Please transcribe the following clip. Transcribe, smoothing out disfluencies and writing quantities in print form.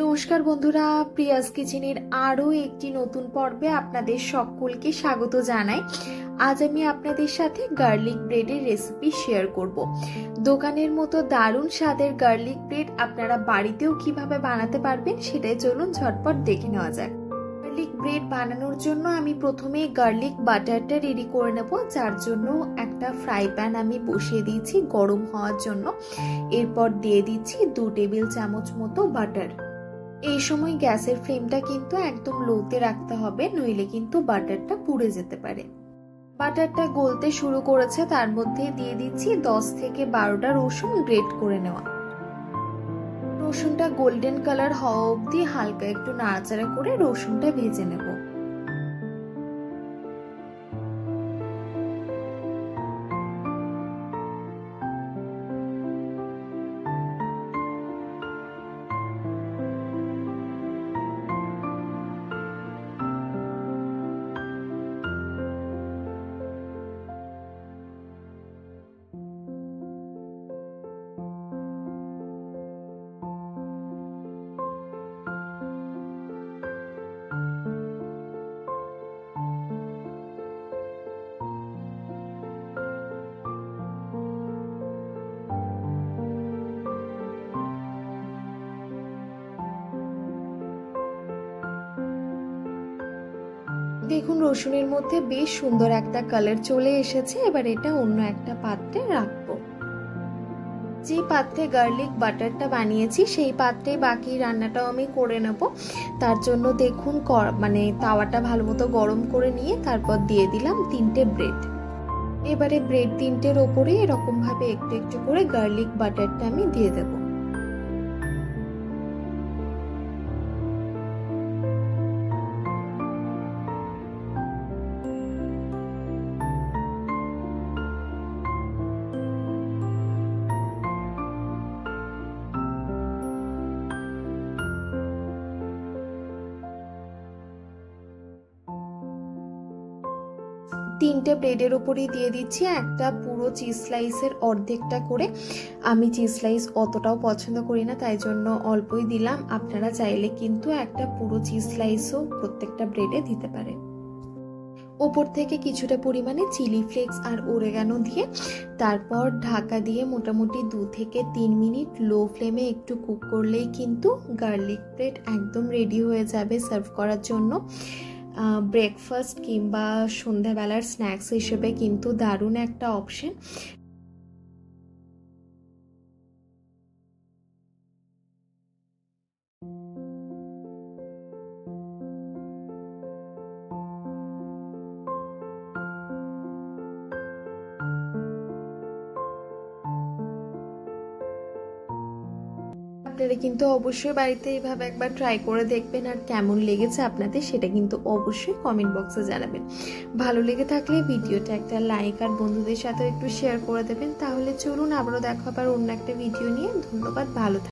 নমস্কার বন্ধুরা, প্রিয়াস কিচেনের আরো একটি নতুন পর্বে আপনাদের সকলকে স্বাগত জানাই। আজ আমি আপনাদের সাথে গার্লিক ব্রেডের রেসিপি শেয়ার করব। দোকানের মতো দারুণ স্বাদের গার্লিক ব্রেড আপনারা বাড়িতেও কিভাবে বানাতে পারবেন সেটাই চলুন ঝটপট দেখে নেওয়া যাক। গার্লিক ব্রেড বানানোর জন্য আমি প্রথমে গার্লিক বাটারটা রেডি করে নেব, যার জন্য একটা ফ্রাই প্যান আমি বসিয়ে দিয়েছি গরম হওয়ার জন্য। এরপর দিয়ে দিচ্ছি 2 টেবিল চামচ মতো বাটার। এই সময় গ্যাসের ফ্লেমটা কিন্তু একদম লোতে রাখতে হবে, নইলে কিন্তু বাটারটা পুড়ে যেতে পারে। বাটারটা গলতে শুরু করেছে, তার মধ্যে দিয়ে দিচ্ছি 10 থেকে 12টা রসুন গ্রেট করে নেওয়া। রসুনটা গোল্ডেন কালার হওয়া অবধি হালকা একটু নাড়াচাড়া করে রসুনটা ভেজে নেব। দেখুন রসুনের মধ্যে বেশ সুন্দর একটা কালার চলে এসেছে। এবার এটা অন্য একটা পাত্রে রাখবো। যে পাত্রে গার্লিক বাটারটা বানিয়েছি সেই পাত্রে বাকি রান্নাটাও আমি করে নেব। তার জন্য দেখুন তাওয়াটা ভালো মতো গরম করে নিয়ে তারপর দিয়ে দিলাম 3টে ব্রেড। এবারে ব্রেড 3টের ওপরে এরকম ভাবে একটু একটু করে গার্লিক বাটারটা আমি দিয়ে দেবো। তিনটে ব্রেডের উপরেই দিয়ে দিচ্ছি একটা পুরো চিজ স্লাইসের অর্ধেকটা করে। আমি চিজ স্লাইস অতটাও পছন্দ করি না, তাই জন্য অল্পই দিলাম। আপনারা চাইলে কিন্তু একটা পুরো চিজ স্লাইসও প্রত্যেকটা ব্রেডে দিতে পারে। ওপর থেকে কিছুটা পরিমাণে চিলি ফ্লেক্স আর ওরেগানো দিয়ে তারপর ঢাকা দিয়ে মোটামুটি 2 থেকে 3 মিনিট লো ফ্লেমে একটু কুক করলেই কিন্তু গার্লিক ব্রেড একদম রেডি হয়ে যাবে সার্ভ করার জন্য। ব্রেকফাস্ট কিংবা সন্ধ্যাবেলার স্ন্যাক্স হিসেবে কিন্তু দারুণ একটা অপশন। আপনারা কিন্তু অবশ্যই বাড়িতে এইভাবে একবার ট্রাই করে দেখবেন, আর কেমন লেগেছে আপনাদের সেটা কিন্তু অবশ্যই কমেন্ট বক্সে জানাবেন। ভালো লেগে থাকলে ভিডিওটা একটা লাইক আর বন্ধুদের সাথে একটু শেয়ার করে দেবেন। তাহলে চলুন আবারও দেখা হবে অন্য একটা ভিডিও নিয়ে। ধন্যবাদ, ভালো থাকবেন।